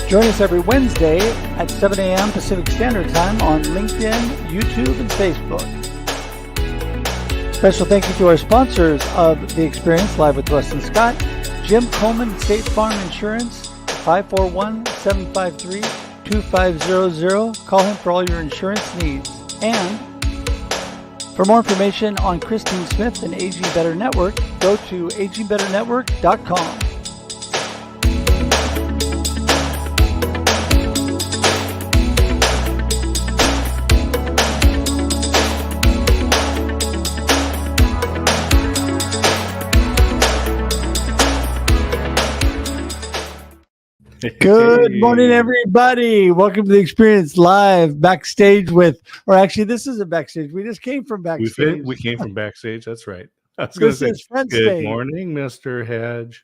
Join us every Wednesday at 7 a.m. Pacific Standard Time on LinkedIn, YouTube, and Facebook. Special thank you to our sponsors of The Experience, Live with Russ and Scott, Jim Coleman, State Farm Insurance, 541-753-2500. Call him for all your insurance needs. And for more information on Christine Smith and Aging Better Network, go to agingbetternetwork.com. Good morning, everybody. Welcome to The Experience Live backstage with, or actually, this isn't backstage. We just came from backstage. We came from backstage. That's right. I was going to say, good morning, Mr. Hedge.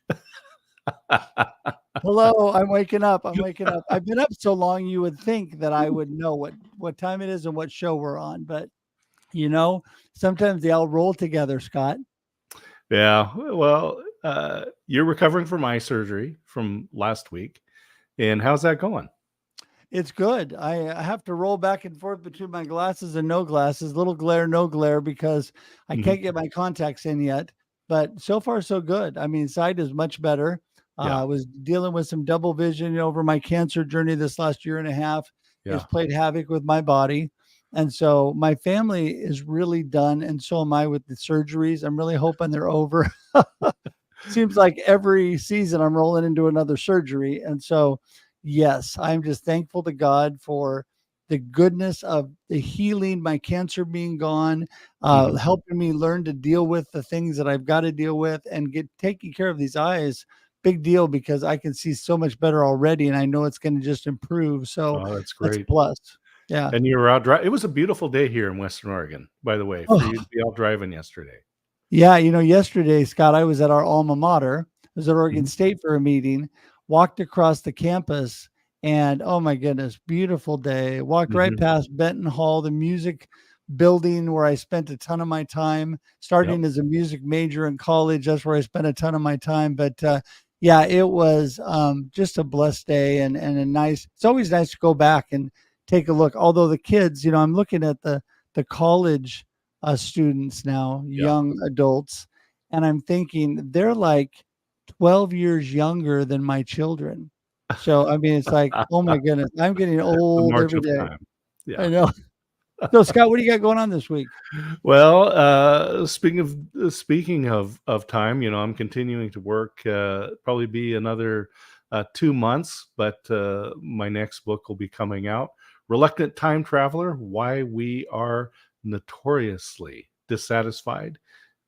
Hello, I'm waking up. I've been up so long, you would think that I would know what time it is and what show we're on. But, you know, sometimes they all roll together, Scott. Yeah. Well, you're recovering from eye surgery from last week. And how's that going? It's good. I have to roll back and forth between my glasses and no glasses, little glare, no glare, because I can't get my contacts in yet. But so far, so good. I mean, sight is much better. Yeah. I was dealing with some double vision over my cancer journey this last year and a half. Yeah. It's played havoc with my body. And so my family is really done. And so am I with the surgeries. I'm really hoping they're over. Seems like every season I'm rolling into another surgery. And so, yes, I'm just thankful to God for the goodness of the healing, my cancer being gone, helping me learn to deal with the things that I've got to deal with and taking care of these eyes. Big deal, because I can see so much better already. And I know it's going to just improve. So that's great. That's a plus. Yeah. And you were out driving. It was a beautiful day here in Western Oregon, by the way, for you to be out driving yesterday. Yeah, yesterday, Scott, I was at our alma mater. I was at Oregon State for a meeting, walked across the campus, and oh my goodness, beautiful day. Walked right past Benton Hall, the music building where I spent a ton of my time, starting as a music major in college. That's where I spent a ton of my time. But yeah, it was just a blessed day and a nice, it's always nice to go back and take a look. Although the kids, I'm looking at the college students now, young adults, and I'm thinking they're like 12 years younger than my children. So I mean, it's like, oh my goodness, I'm getting old every day. Yeah. I know. So Scott, what do you got going on this week? Well, speaking of time, I'm continuing to work. Probably be another 2 months, but my next book will be coming out. Reluctant Time Traveler: Why We Are Notoriously Dissatisfied.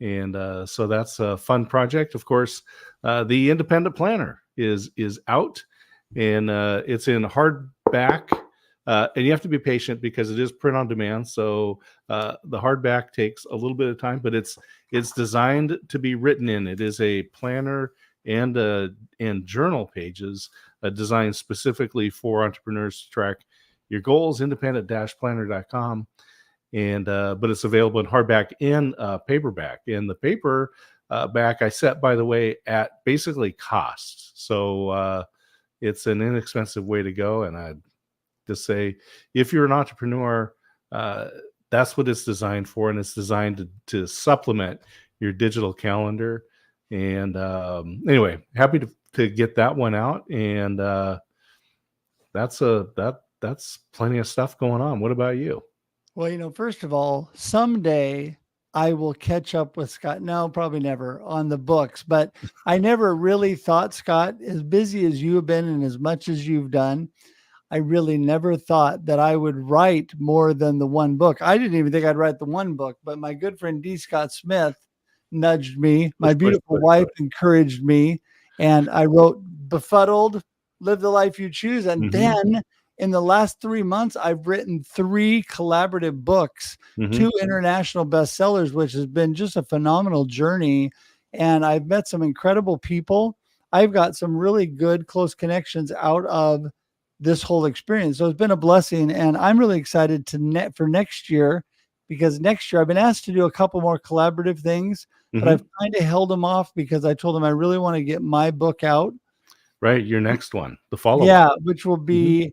And so that's a fun project. Of course, the Independent Planner is out, and it's in hardback. And you have to be patient because it is print on demand. So the hardback takes a little bit of time, but it's designed to be written in. It is a planner and journal pages designed specifically for entrepreneurs to track your goals. Independent-planner.com. And but it's available in hardback and paperback. And the paper back I set, by the way, at basically cost. So it's an inexpensive way to go. And I'd just say, if you're an entrepreneur, that's what it's designed for. And it's designed to supplement your digital calendar. And anyway, happy to get that one out. And that's plenty of stuff going on. What about you? Well, first of all, someday I will catch up with Scott. No, probably never on the books, but I never really thought, Scott, as busy as you have been and as much as you've done, I really never thought that I would write more than the one book. I didn't even think I'd write the one book, but my good friend D. Scott Smith nudged me. My beautiful wife encouraged me, and I wrote Befuddled, Live the Life You Choose. And then in the last 3 months, I've written 3 collaborative books, 2 international bestsellers, which has been just a phenomenal journey. And I've met some incredible people. I've got some really good, close connections out of this whole experience. So it's been a blessing. And I'm really excited for next year, because next year I've been asked to do a couple more collaborative things, but I've kind of held them off because I told them I really want to get my book out. Right. Your next one, the follow up. Yeah, which will be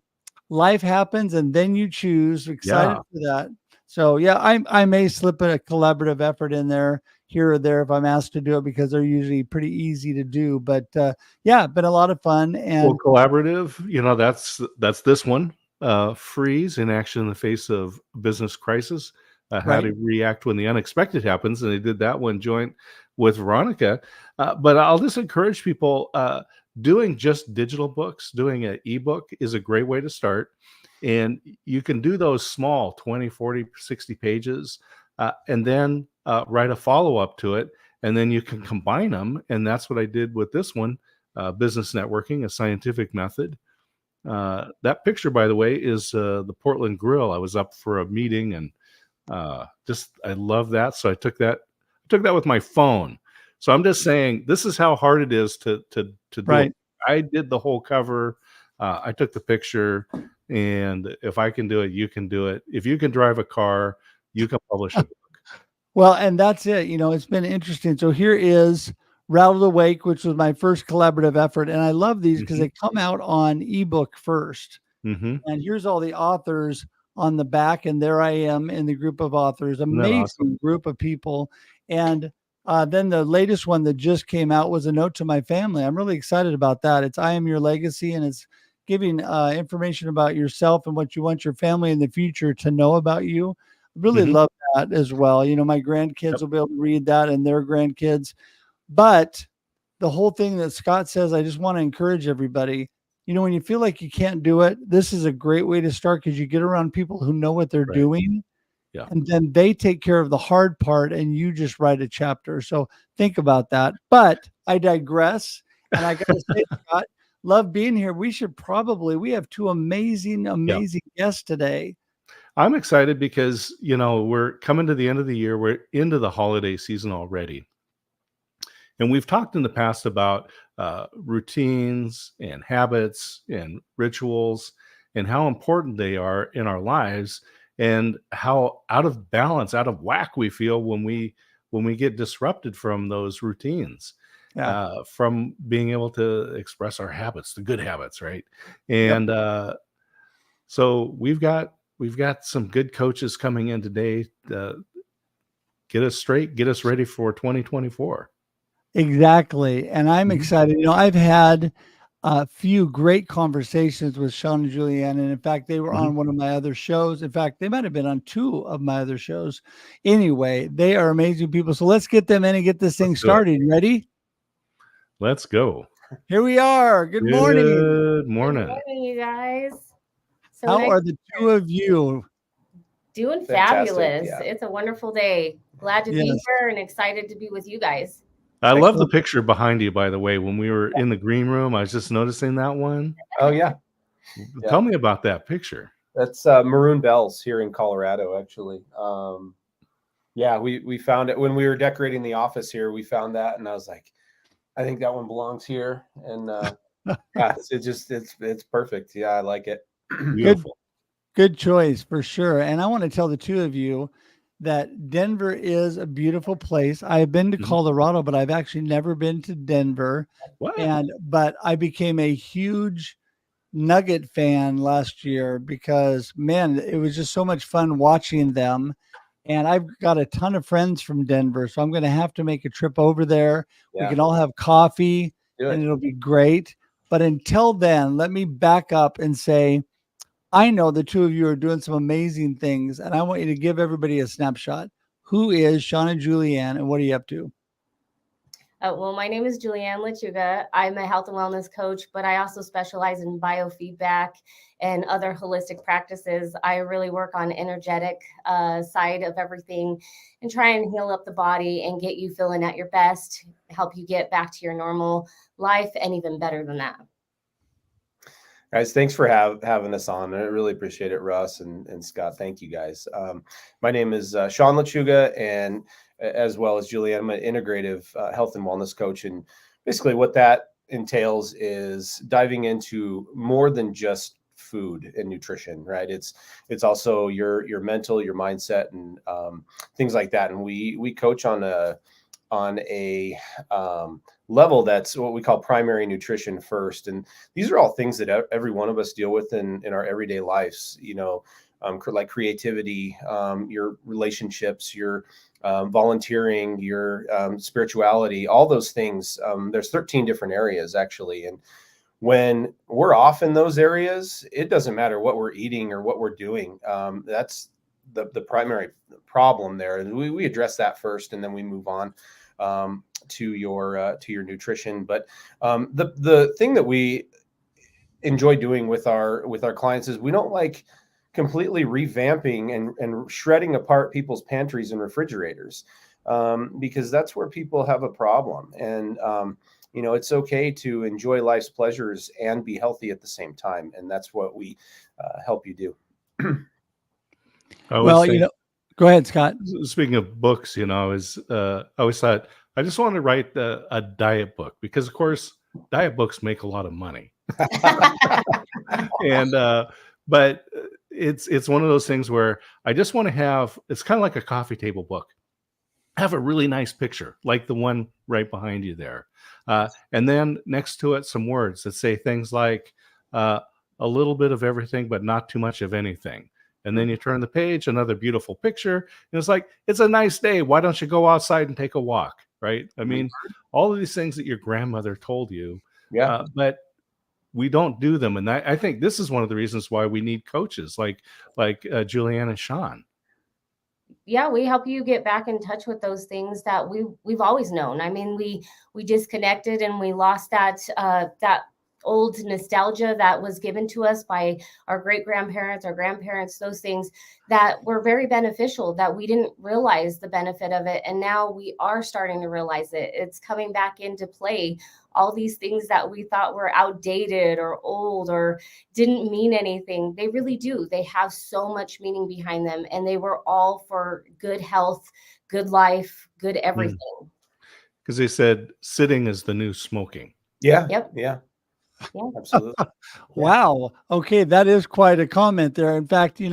Life Happens and Then You Choose. Excited Yeah. for that. So yeah, I may slip a collaborative effort in there here or there if I'm asked to do it because they're usually pretty easy to do. But yeah, been a lot of fun. Well, And collaborative, that's this one. Freeze in action in the face of business crisis. How right, to react when the unexpected happens, and they did that one joint with Veronica. But I'll just encourage people doing just digital books, doing an ebook is a great way to start. And you can do those small 20, 40, 60 pages, and then write a follow up to it. And then you can combine them. And that's what I did with this one, Business Networking, a Scientific Method. That picture, by the way, is the Portland Grill. I was up for a meeting, and just I love that. So I took that with my phone. So I'm just saying this is how hard it is to do it. right. I did the whole cover. I took the picture, and if I can do it, you can do it. If you can drive a car, you can publish a book. Well, and that's it. It's been interesting. So here is Rattle the Wake, which was my first collaborative effort. And I love these because Hmm. they come out on ebook first. Hmm. And here's all the authors on the back, and there I am in the group of authors. Isn't that awesome? Amazing group of people. And then the latest one that just came out was a note to my family. I'm really excited about that. It's I Am Your Legacy, and it's giving information about yourself and what you want your family in the future to know about you. I really Hmm. love that as well. My grandkids Yep. will be able to read that and their grandkids. But the whole thing that Scott says, I just want to encourage everybody. When you feel like you can't do it, this is a great way to start because you get around people who know what they're Right. doing Yeah. and then they take care of the hard part and you just write a chapter. So think about that. But I digress. And I got to say, Scott, love being here. We have two amazing, Yeah. amazing guests today. I'm excited because, we're coming to the end of the year. We're into the holiday season already. And we've talked in the past about routines and habits and rituals and how important they are in our lives and how out of balance, out of whack we feel when we get disrupted from those routines, Yeah. from being able to express our habits, the good habits, right? Yep. And so we've got some good coaches coming in today to get us straight, get us ready for 2024. Exactly. And I'm Mhm. excited. I've had a few great conversations with Sean and Julianne. And in fact, they were Mhm. on one of my other shows. In fact, they might have been on two of my other shows. Anyway, they are amazing people. So let's get them in and get this thing Let's do it. started. Ready? Let's go. Here we are. Good morning. Good Good morning. morning, you guys. So How nice. are the two of you? Doing Fantastic, fabulous. yeah. It's a wonderful day. Glad to be Yes. here and excited to be with you guys. I love the Excellent. picture behind you, by the way. When we were in the green room, I was just noticing that one. Oh yeah, Yeah. Tell me about that picture. that's Maroon Bells here in Colorado, actually. Yeah, we found it when we were decorating the office here. We found that, and I was like, I think that one belongs here. And yeah, it's perfect. Yeah, I like it. Beautiful. Good choice for sure. And I want to tell the two of you that Denver is a beautiful place. I've been to Mhm. Colorado, but I've actually never been to Denver. What? But I became a huge Nugget fan last year because man, it was just so much fun watching them. And I've got a ton of friends from Denver, so I'm going to have to make a trip over there. We Yeah, can all have coffee do and it. it'll be great. But until then, let me back up and say I know the two of you are doing some amazing things, and I want you to give everybody a snapshot. Who is Sean and Julianne, and what are you up to? Well, my name is Julianne Lechuga. I'm a health and wellness coach, but I also specialize in biofeedback and other holistic practices. I really work on energetic side of everything and try and heal up the body and get you feeling at your best, help you get back to your normal life and even better than that. Guys, thanks for having us on. I really appreciate it, Russ and Scott. Thank you, guys. My name is Sean Lechuga, and as well as Julianne, I'm an integrative health and wellness coach. And basically, what that entails is diving into more than just food and nutrition, right? It's also your mental, your mindset, and things like that. And we coach on on a level that's what we call primary nutrition first. And these are all things that every one of us deal with in our everyday lives, like creativity, your relationships, your volunteering, your spirituality, all those things. There's 13 different areas actually. And when we're off in those areas, it doesn't matter what we're eating or what we're doing. That's the primary problem there. We address that first, and then we move on to your nutrition. But the thing that we enjoy doing with our clients is we don't like completely revamping and shredding apart people's pantries and refrigerators, because that's where people have a problem. And it's okay to enjoy life's pleasures and be healthy at the same time, and that's what we help you do. Well, go ahead, Scott. Speaking of books, I always thought I just wanted to write a diet book, because of course diet books make a lot of money. And but it's one of those things where I just want to have, it's kind of like a coffee table book, have a really nice picture like the one right behind you there, and then next to it some words that say things like a little bit of everything but not too much of anything. And then you turn the page, another beautiful picture, and it's like, it's a nice day, why don't you go outside and take a walk, right? I mean, all of these things that your grandmother told you, but we don't do them. And I think this is one of the reasons why we need coaches like Julianne and Sean. Yeah, we help you get back in touch with those things that we've always known. I mean, we disconnected and we lost that old nostalgia that was given to us by our great-grandparents, our grandparents, those things that were very beneficial that we didn't realize the benefit of it. And now we are starting to realize it. It's coming back into play. All these things that we thought were outdated or old or didn't mean anything, they really do. They have so much meaning behind them. And they were all for good health, good life, good everything. Because they said sitting is the new smoking. Yeah. Yep. Yeah. Yeah, absolutely. Wow. Okay, that is quite a comment there. In fact, it's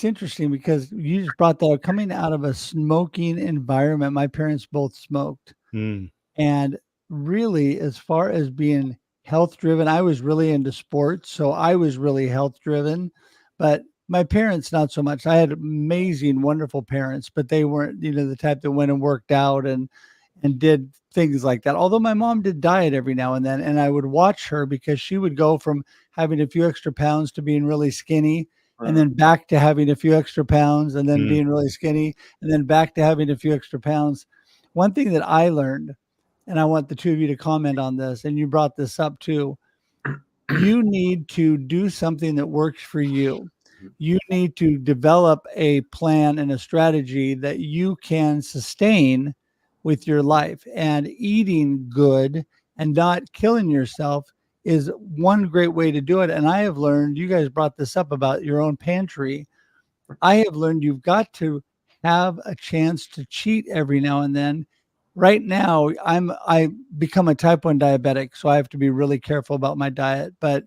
interesting because you just brought that up, coming out of a smoking environment. My parents both smoked. And really, as far as being health driven, I was really into sports, so I was really health driven, but my parents not so much. I had amazing, wonderful parents, but they weren't, the type that went and worked out and did things like that. Although my mom did diet every now and then, and I would watch her because she would go from having a few extra pounds to being really skinny, and then back to having a few extra pounds, and then being really skinny, and then back to having a few extra pounds. One thing that I learned, and I want the two of you to comment on this, and you brought this up too, you need to do something that works for you. You need to develop a plan and a strategy that you can sustain with your life, and eating good and not killing yourself is one great way to do it. And I have learned, you guys brought this up about your own pantry. I have learned you've got to have a chance to cheat every now and then. Right now, I become a type 1 diabetic, so I have to be really careful about my diet. But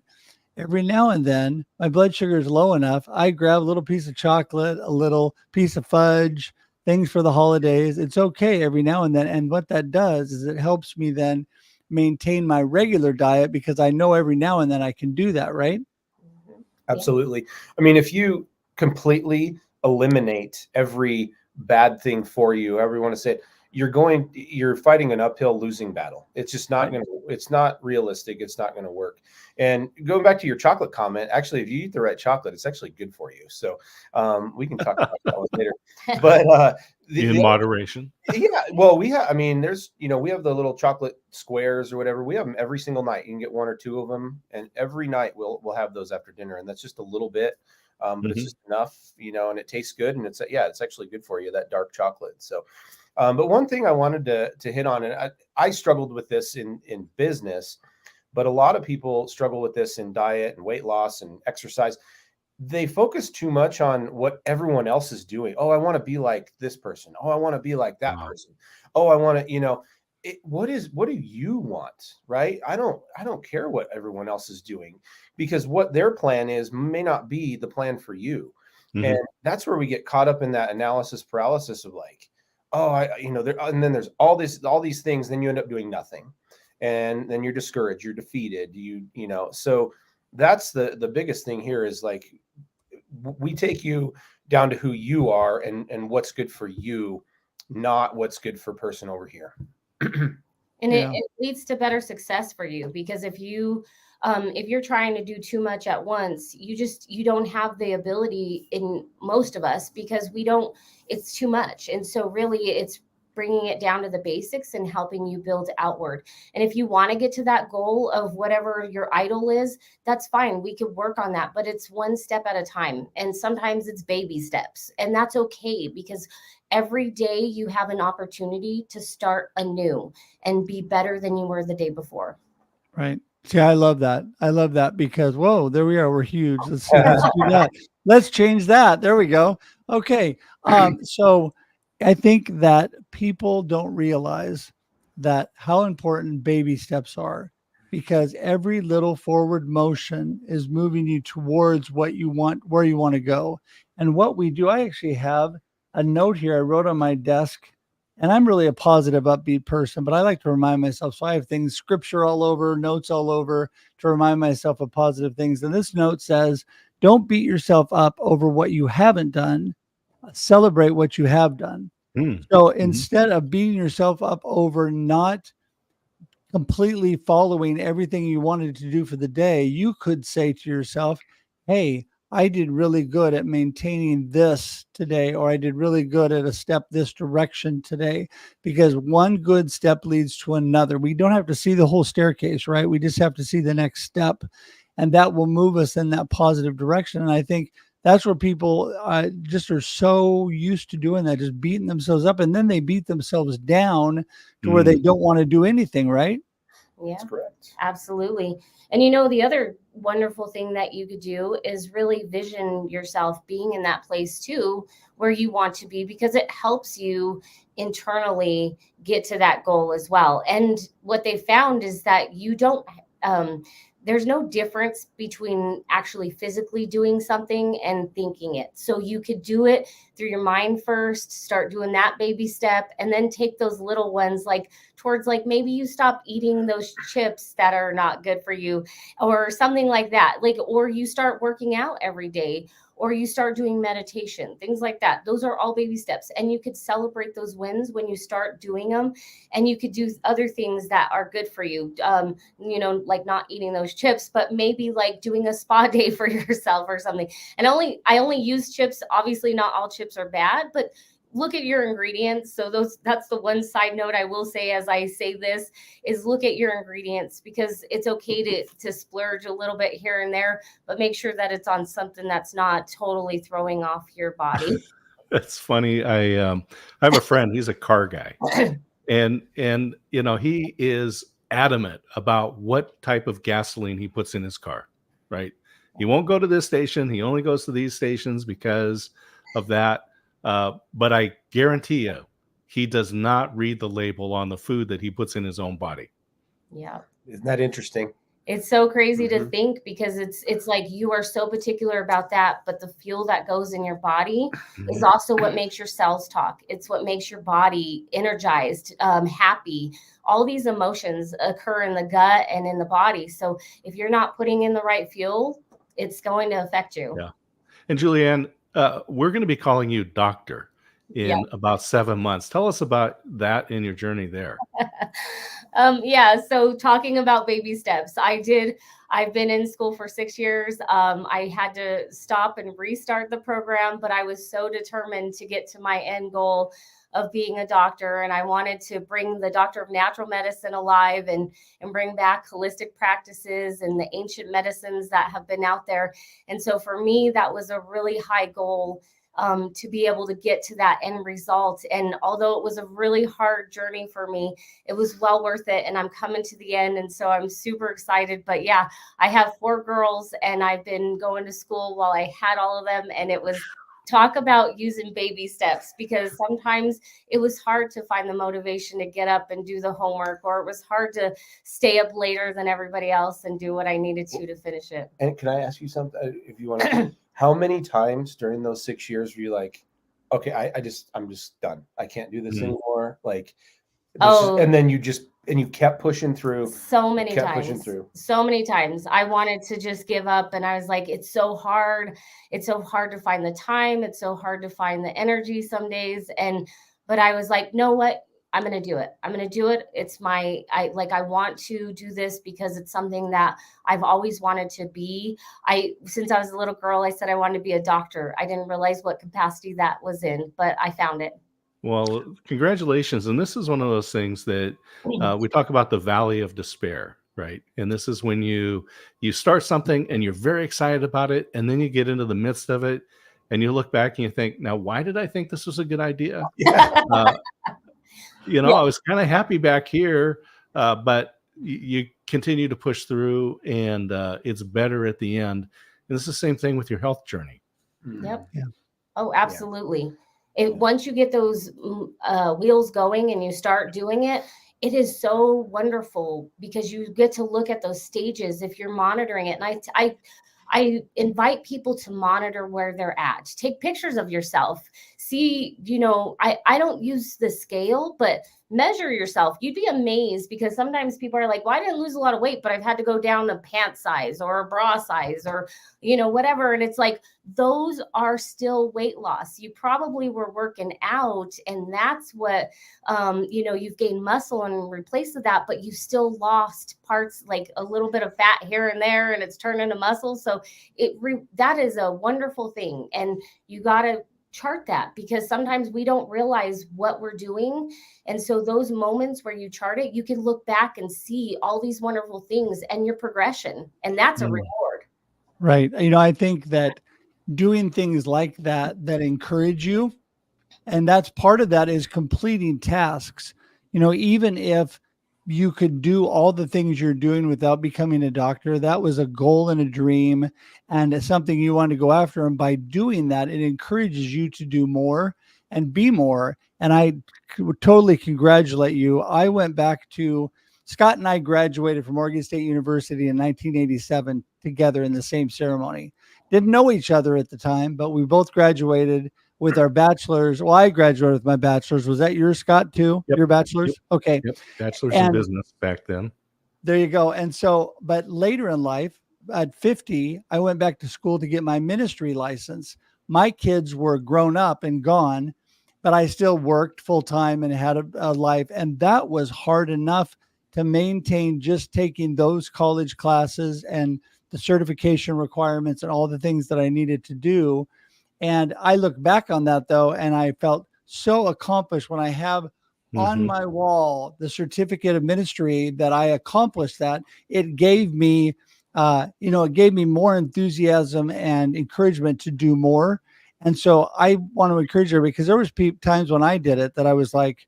every now and then, my blood sugar is low enough, I grab a little piece of chocolate, a little piece of fudge, things for the holidays. It's okay every now and then. And what that does is it helps me then maintain my regular diet, because I know every now and then I can do that, right? Absolutely. I mean, if you completely eliminate every bad thing for you, however you want to say it, you're fighting an uphill losing battle. It's just not it's not realistic. It's not going to work. And going back to your chocolate comment, actually, if you eat the right chocolate, it's actually good for you. So we can talk about that one later. But in moderation. Yeah. Well, we have the little chocolate squares or whatever. We have them every single night. You can get one or two of them, and every night we'll have those after dinner. And that's just a little bit, but it's just enough, and it tastes good. And it's actually good for you, that dark chocolate. So. But one thing I wanted to hit on, and I struggled with this in business, but a lot of people struggle with this in diet and weight loss and exercise. They focus too much on what everyone else is doing. Oh, I want to be like this person. Oh, I want to be like that person. Oh, I want to, what do you want? Right? I don't care what everyone else is doing, because what their plan is may not be the plan for you. And that's where we get caught up in that analysis paralysis of like, oh, and then there's all these things, then you end up doing nothing. And then you're discouraged, you're defeated, so that's the biggest thing here is like, we take you down to who you are and what's good for you, not what's good for person over here. And Yeah. it leads to better success for you, because if you're trying to do too much at once, you don't have the ability, in most of us, because it's too much. And so really it's bringing it down to the basics and helping you build outward. And if you want to get to that goal of whatever your idol is, that's fine. We could work on that, but it's one step at a time. And sometimes it's baby steps, and that's okay, because every day you have an opportunity to start anew and be better than you were the day before. Right. See, I love that. I love that because, whoa, there we are. We're huge. Let's see. Let's do that. Let's change that. There we go. Okay. So I think that people don't realize that how important baby steps are, because every little forward motion is moving you towards what you want, where you want to go. And what we do, I actually have a note here I wrote on my desk. And I'm really a positive, upbeat person, but I like to remind myself. So I have things, scripture all over, notes all over, to remind myself of positive things. And this note says, don't beat yourself up over what you haven't done. Celebrate what you have done. So instead of beating yourself up over not completely following everything you wanted to do for the day, you could say to yourself, hey, I did really good at maintaining this today, or I did really good at a step this direction today, because one good step leads to another. We don't have to see the whole staircase, right? We just have to see the next step, and that will move us in that positive direction. And I think that's where people just are so used to doing that, just beating themselves up, and then they beat themselves down to where they don't want to do anything, right? Yeah, That's correct. Absolutely. And the other wonderful thing that you could do is really vision yourself being in that place too, where you want to be, because it helps you internally get to that goal as well. And what they found is that there's no difference between actually physically doing something and thinking it. So you could do it through your mind first, start doing that baby step, and then take those little ones, like towards, like, maybe you stop eating those chips that are not good for you, or something like that. Like, or you start working out every day, or you start doing meditation, things like that. Those are all baby steps. And you could celebrate those wins when you start doing them. And you could do other things that are good for you, like not eating those chips, but maybe like doing a spa day for yourself or something. And I only use chips. Obviously, not all chips are bad, but look at your ingredients. So that's the one side note I will say as I say this, is look at your ingredients, because it's okay to splurge a little bit here and there, but make sure that it's on something that's not totally throwing off your body. That's funny. I have a friend, he's a car guy. And he is adamant about what type of gasoline he puts in his car, right? He won't go to this station. He only goes to these stations because of that. But I guarantee you, he does not read the label on the food that he puts in his own body. Yeah. Isn't that interesting? It's so crazy to think, because it's like you are so particular about that, but the fuel that goes in your body is also what makes your cells talk. It's what makes your body energized, happy. All these emotions occur in the gut and in the body. So if you're not putting in the right fuel, it's going to affect you. Yeah. And Julianne, we're going to be calling you doctor in about 7 months. Tell us about that in your journey there. So talking about baby steps, I've been in school for 6 years. I had to stop and restart the program, but I was so determined to get to my end goal of being a doctor. And I wanted to bring the doctor of natural medicine alive and bring back holistic practices and the ancient medicines that have been out there. And so for me, that was a really high goal, to be able to get to that end result. And although it was a really hard journey for me, it was well worth it. And I'm coming to the end. And so I'm super excited. But yeah, I have 4 girls, and I've been going to school while I had all of them. And it was talk about using baby steps, because sometimes it was hard to find the motivation to get up and do the homework, or it was hard to stay up later than everybody else and do what I needed to finish it. And can I ask you something, if you want to? How many times during those 6 years were you like, okay, I'm just done. I can't do this Mhm. anymore. Like, Oh, and then you kept pushing through. so many Kept pushing times. through. So many times. I wanted to just give up, and I was like, it's so hard. It's so hard to find the time. It's so hard to find the energy some days. But I was like, know what? I'm going to do it. I'm going to do it. I want to do this because it's something that I've always wanted to be. Since I was a little girl, I said I wanted to be a doctor. I didn't realize what capacity that was in, but I found it. Well, congratulations. And this is one of those things that we talk about the valley of despair, right? And this is when you start something and you're very excited about it, and then you get into the midst of it, and you look back and you think, now, why did I think this was a good idea? Yeah. Uh, Yeah. I was kind of happy back here, but you continue to push through, and it's better at the end. And it's the same thing with your health journey. Yep. Yeah. Oh, absolutely. Once you get those wheels going and you start doing it, it is so wonderful because you get to look at those stages if you're monitoring it. And I invite people to monitor where they're at. Take pictures of yourself. See, I don't use the scale, but measure yourself. You'd be amazed because sometimes people are like, well, I didn't lose a lot of weight, but I've had to go down a pant size or a bra size or, whatever. And it's like, those are still weight loss. You probably were working out, and that's what, you've gained muscle and replaced that, but you still lost parts, like a little bit of fat here and there, and it's turned into muscle. So that is a wonderful thing. And you got to chart that because sometimes we don't realize what we're doing. And so those moments where you chart it, you can look back and see all these wonderful things and your progression. And that's a reward. Right. I think that doing things like that encourage you, and that's part of that is completing tasks. Even if you could do all the things you're doing without becoming a doctor, that was a goal and a dream, and it's something you want to go after. And by doing that, it encourages you to do more and be more. And I would totally congratulate you. I went back to Scott and I graduated from Oregon State University in 1987 together in the same ceremony. Didn't know each other at the time, but we both graduated with our bachelor's. Well, I graduated with my bachelor's. Was that yours, Scott, too? Yep. Your bachelor's? Yep. Okay. Yep. Bachelor's in business back then. There you go. And so, but later in life, at 50, I went back to school to get my ministry license. My kids were grown up and gone, but I still worked full time and had a life. And that was hard enough to maintain just taking those college classes and the certification requirements and all the things that I needed to do. And I look back on that, though, and I felt so accomplished when I have on my wall the certificate of ministry that I accomplished that. It gave me, it gave me more enthusiasm and encouragement to do more. And so I want to encourage everybody, because there was times when I did it that I was like,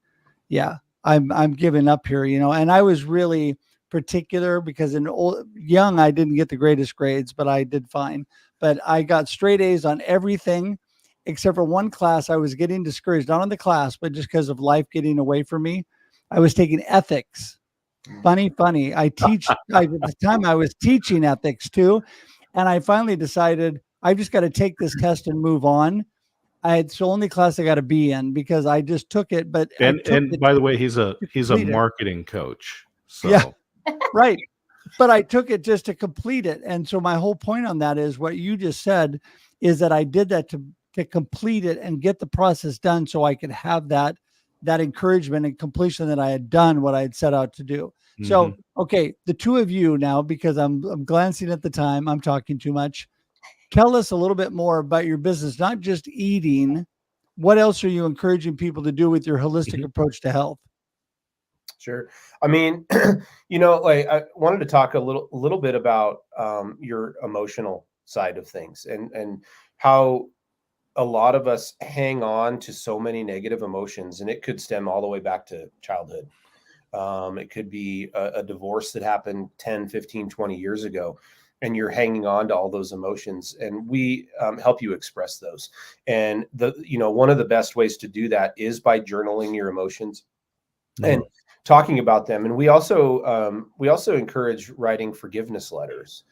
yeah, I'm giving up here, and I was really particular because young, I didn't get the greatest grades, but I did fine. But I got straight A's on everything except for one class. I was getting discouraged, not on the class, but just because of life getting away from me. I was taking ethics. Funny. at the time I was teaching ethics too. And I finally decided I just got to take this test and move on. It's the only class I got a B in because I just took it. But and by the way, he's a marketing coach. So yeah, right. But I took it just to complete it. And so my whole point on that is what you just said is that I did that to complete it and get the process done so I could have that encouragement and completion that I had done what I had set out to do. So, okay, the two of you now, because I'm glancing at the time, I'm talking too much. Tell us a little bit more about your business, not just eating. What else are you encouraging people to do with your holistic approach to health? Sure. I mean, I wanted to talk a little bit about your emotional side of things and how a lot of us hang on to so many negative emotions, and it could stem all the way back to childhood. It could be a divorce that happened 10, 15, 20 years ago, and you're hanging on to all those emotions, and we help you express those. And one of the best ways to do that is by journaling your emotions and talking about them. And we also encourage writing forgiveness letters.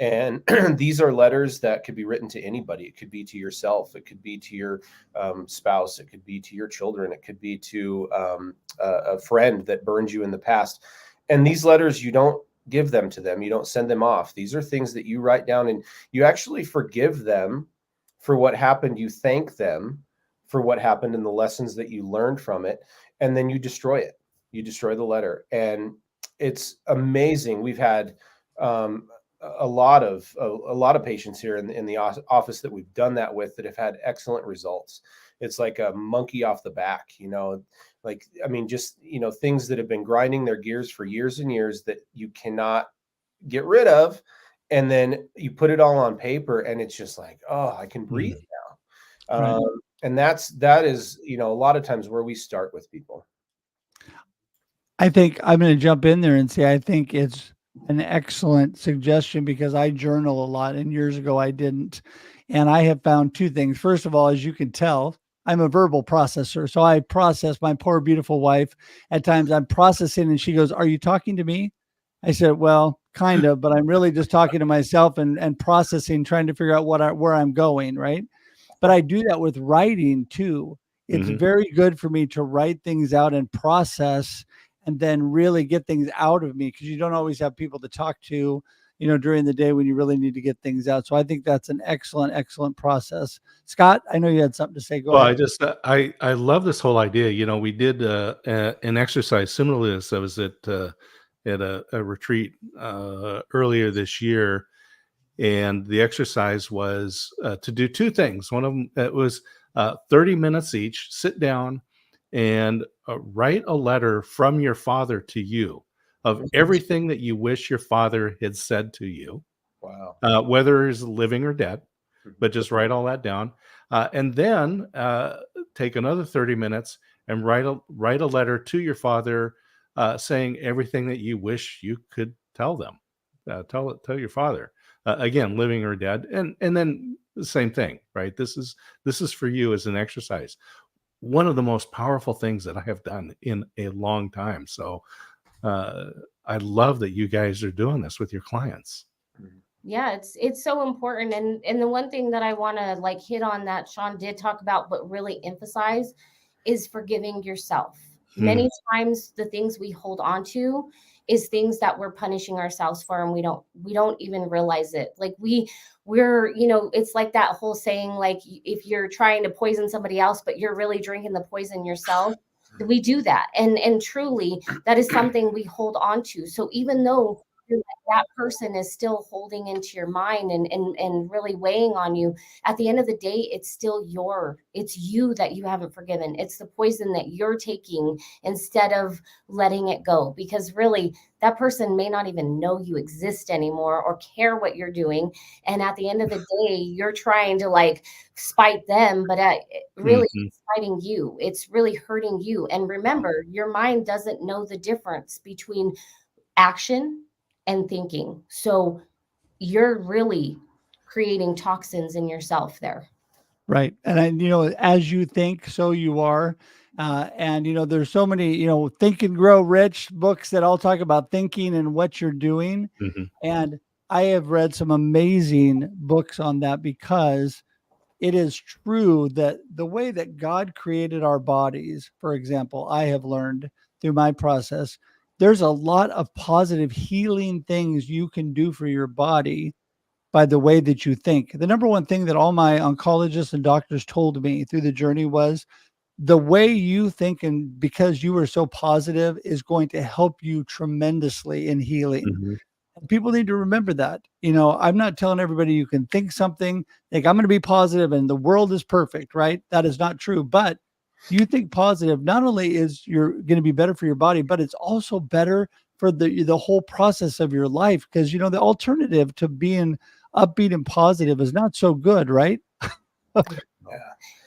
And these are letters that could be written to anybody. It could be to yourself. It could be to your spouse. It could be to your children. It could be to a friend that burned you in the past. And these letters, you don't give them to them. You don't send them off. These are things that you write down, and you actually forgive them for what happened. You thank them for what happened and the lessons that you learned from it. And then you destroy it. You destroy the letter. And it's amazing. We've had a lot of patients here in the office that we've done that with that have had excellent results. It's like a monkey off the back, like, I mean, just, things that have been grinding their gears for years and years that you cannot get rid of. And then you put it all on paper and it's just like, oh, I can breathe now. Right. And that is, a lot of times where we start with people. I think I'm going to jump in there and say I think it's an excellent suggestion because I journal a lot, and years ago I didn't. And I have found two things. First of all, as you can tell, I'm a verbal processor. So I process. My poor, beautiful wife, at times I'm processing and she goes, "Are you talking to me?" I said, "Well, kind of, but I'm really just talking to myself and processing, trying to figure out where I'm going." Right. But I do that with writing too. It's very good for me to write things out and process and then really get things out of me, because you don't always have people to talk to, during the day when you really need to get things out. So I think that's an excellent, excellent process. Scott, I know you had something to say. Go Well, ahead. I just I love this whole idea. We did an exercise similar to this. I was at a retreat earlier this year, and the exercise was to do two things. One of them, it was 30 minutes each. Sit down and write a letter from your father to you of everything that you wish your father had said to you. Wow. Whether he's living or dead, but just write all that down. And then take another 30 minutes and write a letter to your father saying everything that you wish you could tell them. Tell your father, again, living or dead. And then the same thing, right? This is for you as an exercise. One of the most powerful things that I have done in a long time. So I love that you guys are doing this with your clients. Yeah, it's so important. And the one thing that I want to like hit on that Sean did talk about, but really emphasize, is forgiving yourself. Many times the things we hold on to is things that we're punishing ourselves for, and we don't even realize it. Like we're, it's like that whole saying, like, if you're trying to poison somebody else, but you're really drinking the poison yourself. We do that. And truly that is something we hold on to. So even though that person is still holding into your mind and really weighing on you, at the end of the day, it's you that you haven't forgiven. It's the poison that you're taking instead of letting it go, because really that person may not even know you exist anymore or care what you're doing. And at the end of the day, you're trying to like spite them, but really it's fighting you. It's really hurting you. And remember, your mind doesn't know the difference between action and thinking. So you're really creating toxins in yourself there. Right. And as you think, so you are. And there's so many, Think and Grow Rich books that all talk about thinking and what you're doing. And I have read some amazing books on that, because it is true that the way that God created our bodies, for example, I have learned through my process, there's a lot of positive healing things you can do for your body by the way that you think. The number one thing that all my oncologists and doctors told me through the journey was the way you think, and because you are so positive, is going to help you tremendously in healing. People need to remember that. I'm not telling everybody you can think something, like I'm going to be positive and the world is perfect, right? That is not true. But you think positive, not only is you're going to be better for your body, but it's also better for the whole process of your life. Because, the alternative to being upbeat and positive is not so good, right?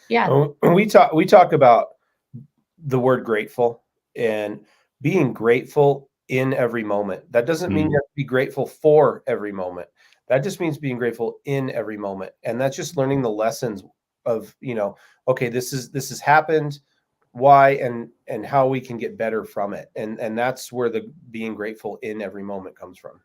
Yeah. We talk about the word grateful and being grateful in every moment. That doesn't mean you have to be grateful for every moment. That just means being grateful in every moment. And that's just learning the lessons of, okay, this has happened, why, and how we can get better from it. And that's where the being grateful in every moment comes from.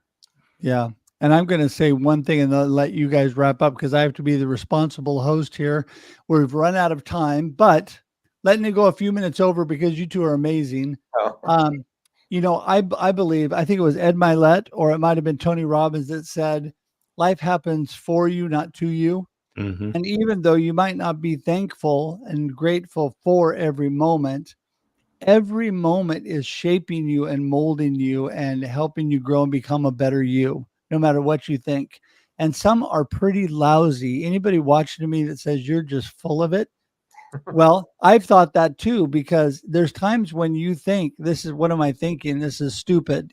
Yeah. And I'm going to say one thing and then let you guys wrap up because I have to be the responsible host here. We've run out of time, but letting it go a few minutes over because you two are amazing. Oh. I believe, I think it was Ed Milet or it might have been Tony Robbins that said, life happens for you, not to you. Mm-hmm. And even though you might not be thankful and grateful for every moment is shaping you and molding you and helping you grow and become a better you, no matter what you think. And some are pretty lousy. Anybody watching me that says you're just full of it, well, I've thought that too, because there's times when you think, this is, what am I thinking? This is stupid,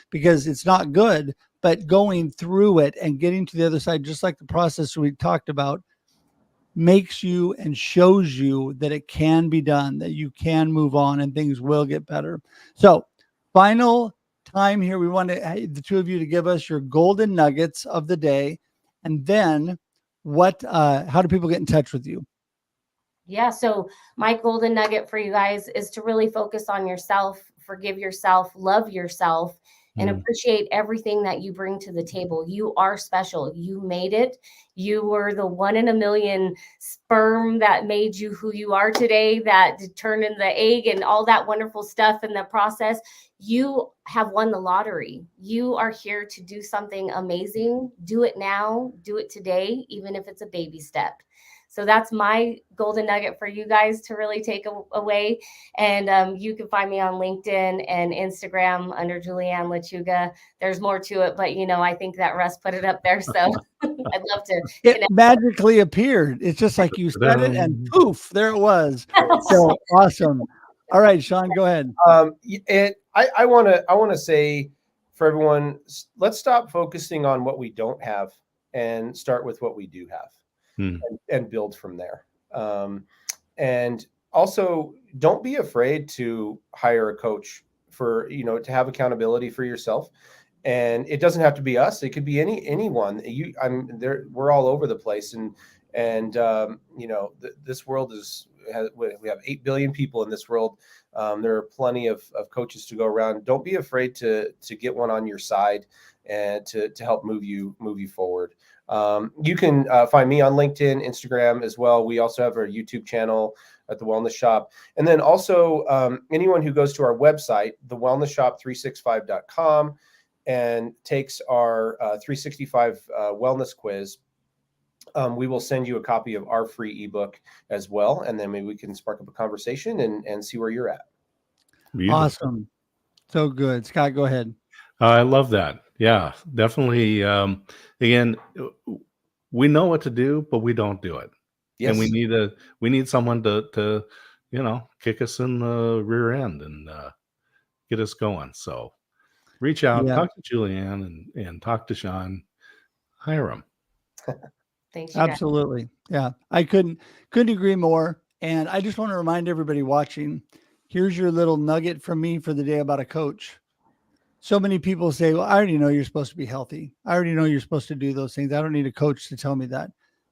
because it's not good. But going through it and getting to the other side, just like the process we talked about, makes you and shows you that it can be done, that you can move on and things will get better. So, final time here, we want the two of you to give us your golden nuggets of the day. And then how do people get in touch with you? Yeah. So my golden nugget for you guys is to really focus on yourself, forgive yourself, love yourself, and appreciate everything that you bring to the table. You are special. You made it. You were the 1 in a million sperm that made you who you are today, that turned in the egg and all that wonderful stuff in the process. You have won the lottery. You are here to do something amazing. Do it now. Do it today, even if it's a baby step. So that's my golden nugget for you guys to really take away. And you can find me on LinkedIn and Instagram under Julianne Lechuga. There's more to it, but I think that Russ put it up there. So I'd love to It magically appeared. It's just like you said it and poof, there it was. So awesome. All right, Sean, go ahead. I want to say for everyone, let's stop focusing on what we don't have and start with what we do have. And build from there. And also, don't be afraid to hire a coach for, to have accountability for yourself. And it doesn't have to be us. It could be anyone. We're all over the place. This world we have 8 billion people in this world. There are plenty of coaches to go around. Don't be afraid to get one on your side and to help move you forward. You can find me on LinkedIn, Instagram as well. We also have our YouTube channel at The Wellness Shop. And then also anyone who goes to our website, thewellnessshop365.com, and takes our 365 wellness quiz, we will send you a copy of our free ebook as well. And then maybe we can spark up a conversation and see where you're at. Beautiful. Awesome. So good. Scott, go ahead. I love that. Yeah, definitely. Again, we know what to do, but we don't do it. Yes. And we need someone to kick us in the rear end and get us going. So reach out, talk to Julianne and talk to Sean, hire them. Thanks. Absolutely. Yeah. I couldn't agree more. And I just want to remind everybody watching, here's your little nugget from me for the day about a coach. So many people say, well, I already know you're supposed to be healthy. I already know you're supposed to do those things. I don't need a coach to tell me that.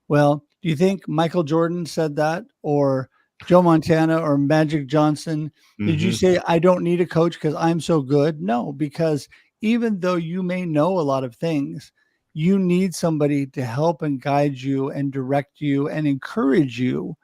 Well, do you think Michael Jordan said that, or Joe Montana or Magic Johnson? Did you say, I don't need a coach because I'm so good? No, because even though you may know a lot of things, you need somebody to help and guide you and direct you and encourage you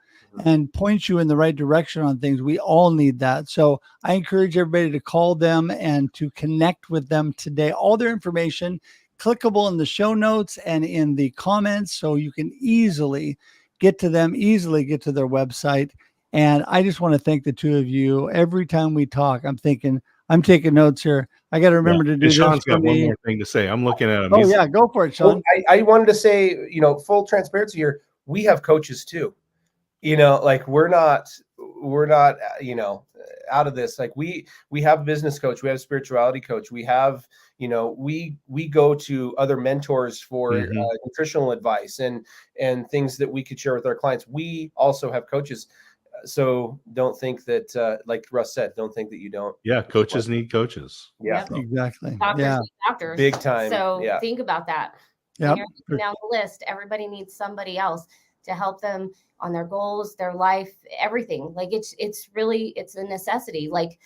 and point you in the right direction on things. We all need that. So I encourage everybody to call them and to connect with them today. All their information clickable in the show notes and in the comments, so you can easily get to them, easily get to their website. And I just want to thank the two of you. Every time we talk, I'm taking notes here. I got to remember to do this. Sean's got one more thing to say. I'm looking at him. Oh, yeah, go for it, Sean. Well, I wanted to say, full transparency here. We have coaches too. Like we're not, out of this. Like we have a business coach, we have a spirituality coach, we have, we go to other mentors for nutritional advice and things that we could share with our clients. We also have coaches. So don't think that, like Russ said, don't think that you don't. Yeah. Coaches need coaches. Yeah, exactly. Doctors need doctors. Big time. So think about that. Yeah. When you're looking down the list, everybody needs somebody else to help them on their goals, their life, everything. Like it's a necessity. Like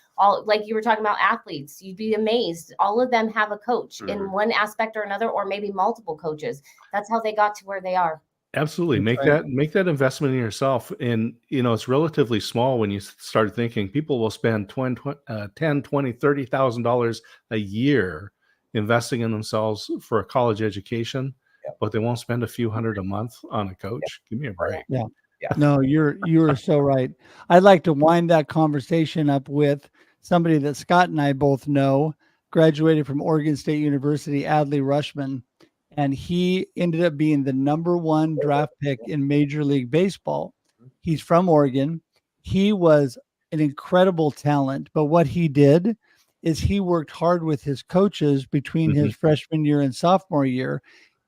you were talking about athletes, you'd be amazed. All of them have a coach in one aspect or another, or maybe multiple coaches. That's how they got to where they are. Absolutely. That's Make that investment in yourself. And, it's relatively small when you start thinking people will spend $10, $20, $30,000 a year investing in themselves for a college education, but they won't spend a few hundred a month on a coach. Give me a break. Yeah. No, you're so right. I'd like to wind that conversation up with somebody that Scott and I both know, graduated from Oregon State University, Adley Rushman, and he ended up being the #1 draft pick in Major League Baseball. He's from Oregon. He was an incredible talent, but what he did is he worked hard with his coaches between his freshman year and sophomore year,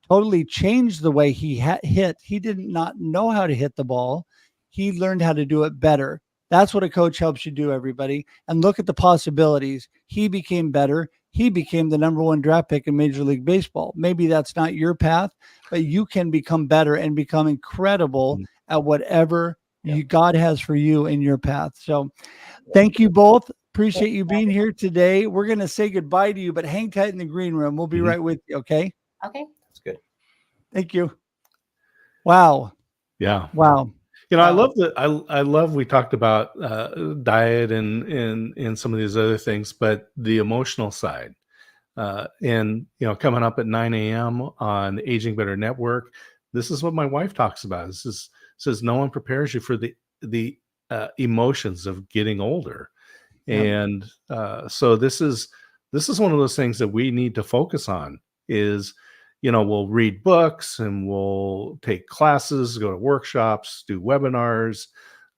totally changed the way he hit. He did not know how to hit the ball. He learned how to do it better. That's what a coach helps you do, everybody. And look at the possibilities. He became better. He became the #1 draft pick in Major League Baseball. Maybe that's not your path, but you can become better and become incredible at whatever God has for you in your path. So thank you both. Appreciate you being here today. We're going to say goodbye to you, but hang tight in the green room. We'll be right with you. Okay. Okay. That's good. Thank you. Wow. Yeah. Wow. I love that. I love, we talked about diet and some of these other things, but the emotional side, and, coming up at 9 a.m. on the Aging Better Network, this is what my wife talks about. Says no one prepares you for the emotions of getting older. And so this is one of those things that we need to focus on is, we'll read books and we'll take classes, go to workshops, do webinars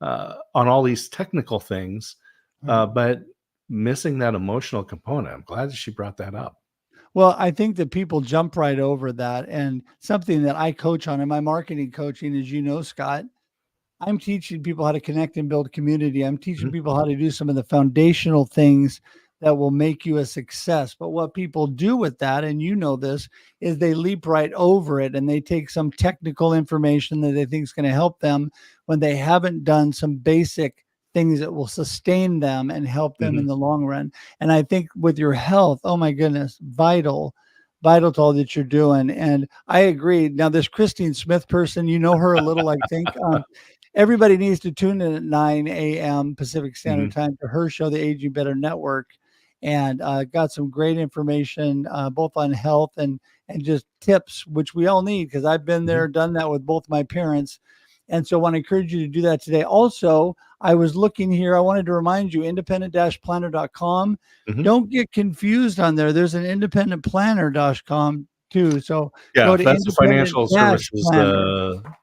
on all these technical things, but missing that emotional component. I'm glad that she brought that up. Well, I think that people jump right over that. And something that I coach on in my marketing coaching, as you know, Scott, I'm teaching people how to connect and build community. I'm teaching people how to do some of the foundational things that will make you a success. But what people do with that, and you know this, is they leap right over it and they take some technical information that they think is going to help them when they haven't done some basic things that will sustain them and help them in the long run. And I think with your health, oh my goodness, vital to all that you're doing. And I agree. Now, this Christine Smith person, you know her a little, I think. Everybody needs to tune in at 9 a.m. Pacific Standard Time to her show, the Aging Better Network, and got some great information both on health and just tips, which we all need, because I've been there, done that with both my parents. And so I want to encourage you to do that today. Also, I was looking here. I wanted to remind you, independent-planner.com. Don't get confused on there. There's an independentplanner.com too. So yeah, that's the financial services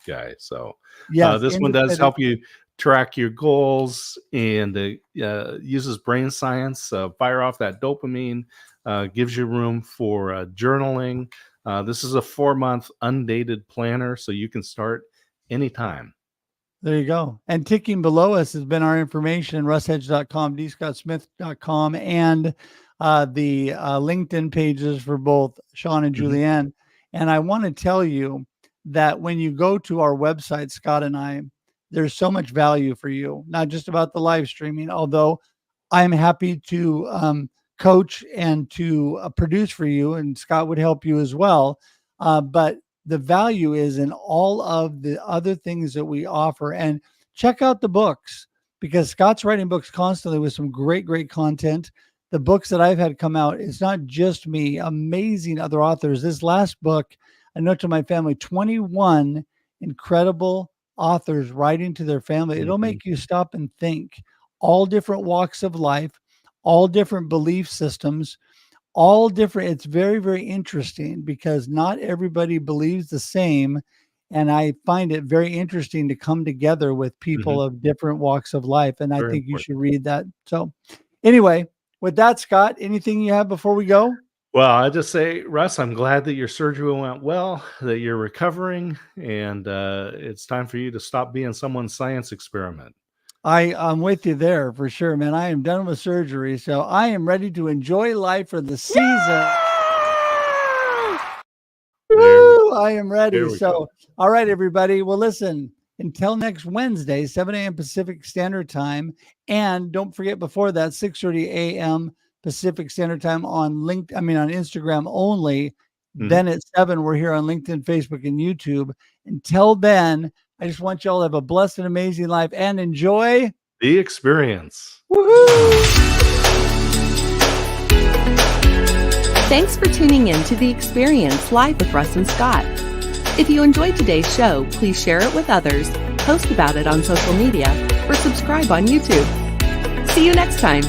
guy. So this one does help you track your goals and uses brain science, fire off that dopamine, gives you room for journaling. This is a 4-month undated planner, so you can start anytime. There you go. And ticking below us has been our information, russhedge.com, dscottsmith.com, and the LinkedIn pages for both Sean and Julianne. And I want to tell you that when you go to our website, Scott and I, there's so much value for you, not just about the live streaming, although I'm happy to coach and to produce for you, and Scott would help you as well. But the value is in all of the other things that we offer. And check out the books, because Scott's writing books constantly with some great content. The books that I've had come out, it's not just me, amazing other authors. This last book, I know to my family, 21 incredible authors writing to their family. It'll make you stop and think. All different walks of life, all different belief systems, all different. It's very interesting, because not everybody believes the same. And I find it very interesting to come together with people of different walks of life. And I think you should read that. So anyway, with that, Scott, anything you have before we go? Well, I just say, Russ, I'm glad that your surgery went well, that you're recovering, and it's time for you to stop being someone's science experiment. I'm with you there for sure, man. I am done with surgery, so I am ready to enjoy life for the season. Woo! I am ready. Here we So, all right, everybody. Well, listen, until next Wednesday, 7 a.m. Pacific Standard Time. And don't forget before that, 6:30 a.m. Pacific Standard Time on on Instagram only. Then at 7, we're here on LinkedIn, Facebook, and YouTube. Until then, I just want y'all to have a blessed and amazing life and enjoy the experience. Woohoo! Thanks for tuning in to The Experience Live with Russ and Scott. If you enjoyed today's show, please share it with others, post about it on social media, or subscribe on YouTube. See you next time.